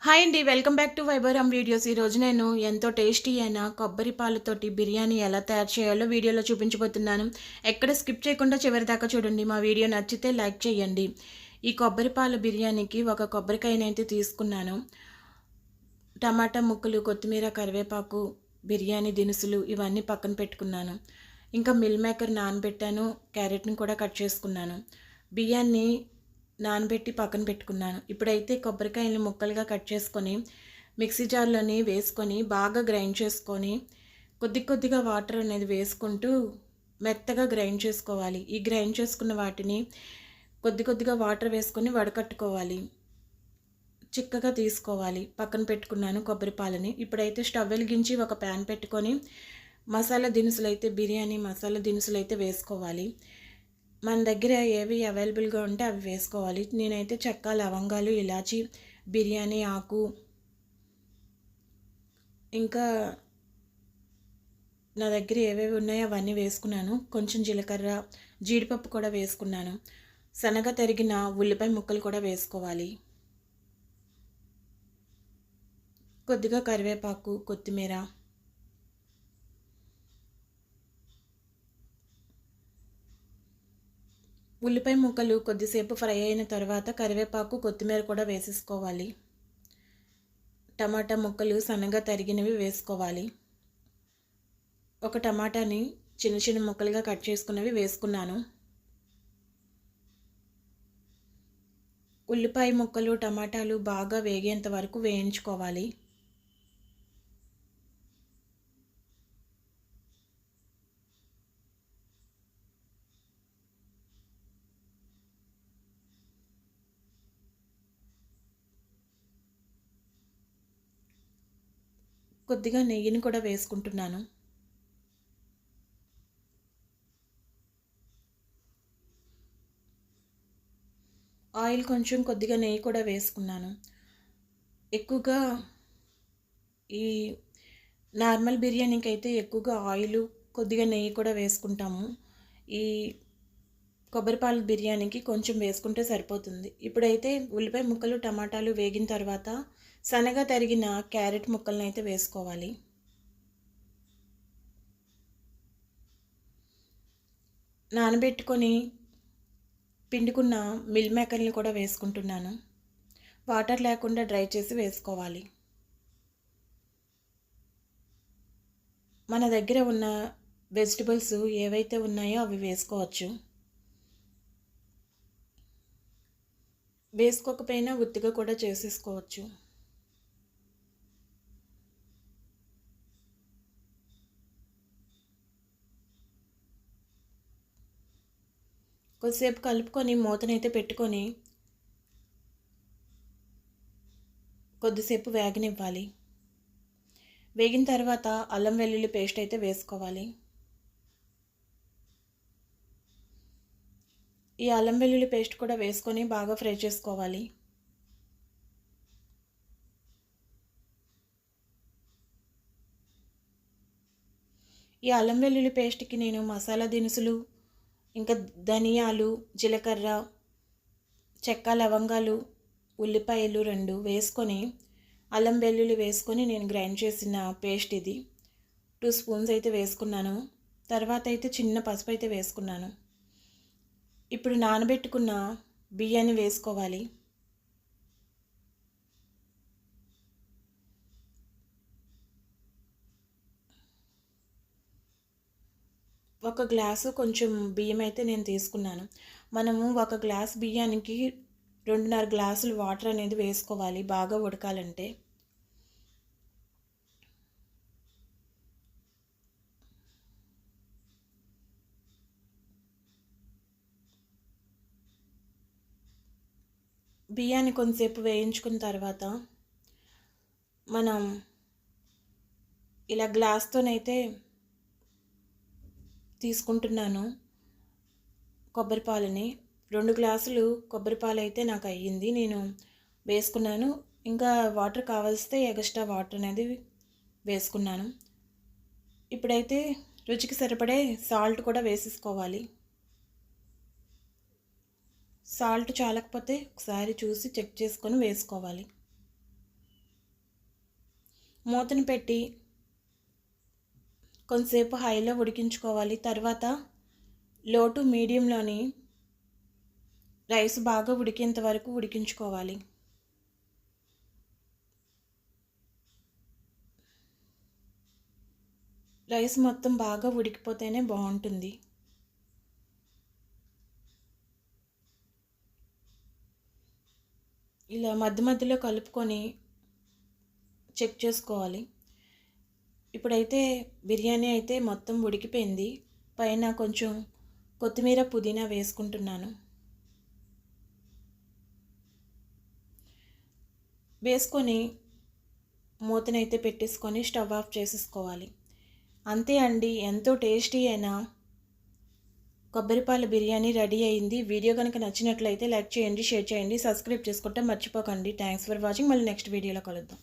Hi అండి, welcome back to వైబోరామ్ videos. ఈరోజు నేను ఎంతో టేస్టీ అయిన కొబ్బరి పాలతోటి బిర్యానీ ఎలా తయారు చేయాలో వీడియోలో చూపించబోతున్నాను. ఎక్కడ స్కిప్ చేయకుండా చివరి దాకా చూడండి. మా వీడియో నచ్చితే లైక్ చేయండి. ఈ కొబ్బరి పాల బిర్యానీకి ఒక కొబ్బరికాయనైతే తీసుకున్నాను. టమాటా ముక్కలు, కొత్తిమీర, కరివేపాకు, బిర్యానీ దినుసులు ఇవన్నీ పక్కన పెట్టుకున్నాను. ఇంకా మిల్ మేకర్ నానబెట్టాను, క్యారెట్ని కూడా కట్ చేసుకున్నాను. బియ్యాన్ని నానబెట్టి పక్కన పెట్టుకున్నాను. ఇప్పుడైతే కొబ్బరికాయని ముక్కలుగా కట్ చేసుకొని మిక్సీ జార్లోని వేసుకొని బాగా గ్రైండ్ చేసుకొని కొద్దిగా వాటర్ అనేది వేసుకుంటూ మెత్తగా గ్రైండ్ చేసుకోవాలి. ఈ గ్రైండ్ చేసుకున్న వాటిని కొద్దిగా వాటర్ వేసుకొని వడకట్టుకోవాలి. చిక్కగా తీసుకోవాలి. పక్కన పెట్టుకున్నాను కొబ్బరి పాలని. ఇప్పుడైతే స్టవ్ వెలిగించి ఒక ప్యాన్ పెట్టుకొని మసాలా దినుసులైతే బిర్యానీ మసాలా దినుసులైతే వేసుకోవాలి. మన దగ్గర ఏవి అవైలబుల్గా ఉంటే అవి వేసుకోవాలి. నేనైతే చెక్క, లవంగాలు, ఇలాచి, బిర్యానీ ఆకు, ఇంకా నా దగ్గర ఏవేవి ఉన్నాయో అవన్నీ వేసుకున్నాను. కొంచెం జీలకర్ర, జీడిపప్పు కూడా వేసుకున్నాను. సన్నగా తరిగిన ఉల్లిపాయ ముక్కలు కూడా వేసుకోవాలి. కొద్దిగా కరివేపాకు, కొత్తిమీర, ఉల్లిపాయ ముక్కలు కొద్దిసేపు ఫ్రై అయిన తర్వాత కరివేపాకు, కొత్తిమీర కూడా వేసేసుకోవాలి. టమాటా ముక్కలు సన్నగా తరిగినవి వేసుకోవాలి. ఒక టమాటాని చిన్న ముక్కలుగా కట్ చేసుకున్నవి వేసుకున్నాను. ఉల్లిపాయ ముక్కలు, టమాటాలు బాగా వేగేంత వరకు వేయించుకోవాలి. కొద్దిగా నెయ్యిని కూడా వేసుకుంటున్నాను. ఆయిల్ కొంచెం, కొద్దిగా నెయ్యి కూడా వేసుకున్నాను. ఎక్కువగా ఈ నార్మల్ బిర్యానీకి అయితే ఎక్కువగా ఆయిల్, కొద్దిగా నెయ్యి కూడా వేసుకుంటాము. ఈ కొబ్బరిపాల బిర్యానీకి కొంచెం వేసుకుంటే సరిపోతుంది. ఇప్పుడైతే ఉల్లిపాయ ముక్కలు, టమాటాలు వేగిన తర్వాత సన్నగా తరిగిన క్యారెట్ ముక్కలను అయితే వేసుకోవాలి. నానబెట్టుకొని పిండుకున్న మిల్ మేకర్ని కూడా వేసుకుంటున్నాను. వాటర్ లేకుండా డ్రై చేసి వేసుకోవాలి. మన దగ్గర ఉన్న వెజిటబుల్స్ ఏవైతే ఉన్నాయో అవి వేసుకోవచ్చు. వేసుకోకపోయినా ఉత్తిగా కూడా చేసేసుకోవచ్చు. కొద్దిసేపు కలుపుకొని మూతనైతే పెట్టుకొని కొద్దిసేపు వేగనివ్వాలి. వేగిన తర్వాత అల్లం వెల్లుల్లి పేస్ట్ అయితే వేసుకోవాలి. ఈ అల్లం వెల్లుల్లి పేస్ట్ కూడా వేసుకొని బాగా ఫ్రై చేసుకోవాలి. ఈ అల్లం వెల్లుల్లి పేస్ట్కి నేను మసాలా దినుసులు, ఇంకా ధనియాలు, జీలకర్ర, చెక్క, లవంగాలు, ఉల్లిపాయలు 2 వేసుకొని అల్లం వెల్లుల్లి వేసుకొని నేను గ్రైండ్ చేసిన పేస్ట్ ఇది 2 స్పూన్స్ అయితే వేసుకున్నాను. తర్వాత అయితే చిన్న పసుపు అయితే వేసుకున్నాను. ఇప్పుడు నానబెట్టుకున్న బియ్యాన్ని వేసుకోవాలి. ఒక గ్లాసు కొంచెం బియ్యం అయితే నేను తీసుకున్నాను. మనము ఒక గ్లాస్ బియ్యానికి 2.5 గ్లాసులు వాటర్ అనేది వేసుకోవాలి బాగా ఉడకాలంటే. బియ్యాన్ని కొంతసేపు వేయించుకున్న తర్వాత మనం ఇలా గ్లాస్తోనైతే తీసుకుంటున్నాను కొబ్బరి పాలని. 2 గ్లాసులు కొబ్బరి పాలు అయితే నాకు అయ్యింది. నేను వేసుకున్నాను. ఇంకా వాటర్ కావాల్స్తే ఎక్స్ట్రా వాటర్ అనేది వేసుకున్నాను. ఇప్పుడైతే రుచికి సరిపడే సాల్ట్ కూడా వేసేసుకోవాలి. సాల్ట్ చాలకపోతే ఒకసారి చూసి చెక్ చేసుకొని వేసుకోవాలి. మూతను పెట్టి కొంతసేపు హైలో ఉడికించుకోవాలి. తర్వాత లో టు మీడియంలోని రైస్ బాగా ఉడికేంత వరకు ఉడికించుకోవాలి. రైస్ మొత్తం బాగా ఉడికిపోతేనే బాగుంటుంది. ఇలా మధ్య మధ్యలో కలుపుకొని చెక్ చేసుకోవాలి. ఇప్పుడైతే బిర్యానీ అయితే మొత్తం ఉడికిపోయింది. పైన కొంచెం కొత్తిమీర పుదీనా వేసుకుంటున్నాను. వేసుకొని మూతనైతే పెట్టేసుకొని స్టవ్ ఆఫ్ చేసేసుకోవాలి. అంతే అండి, ఎంతో టేస్టీ అయిన కొబ్బరిపాల బిర్యానీ రెడీ అయింది. వీడియో కనుక నచ్చినట్లయితే లైక్ చేయండి, షేర్ చేయండి, సబ్స్క్రైబ్ చేసుకుంటే మర్చిపోకండి. Thanks for watching. మళ్ళీ నెక్స్ట్ వీడియోలో కలుద్దాం.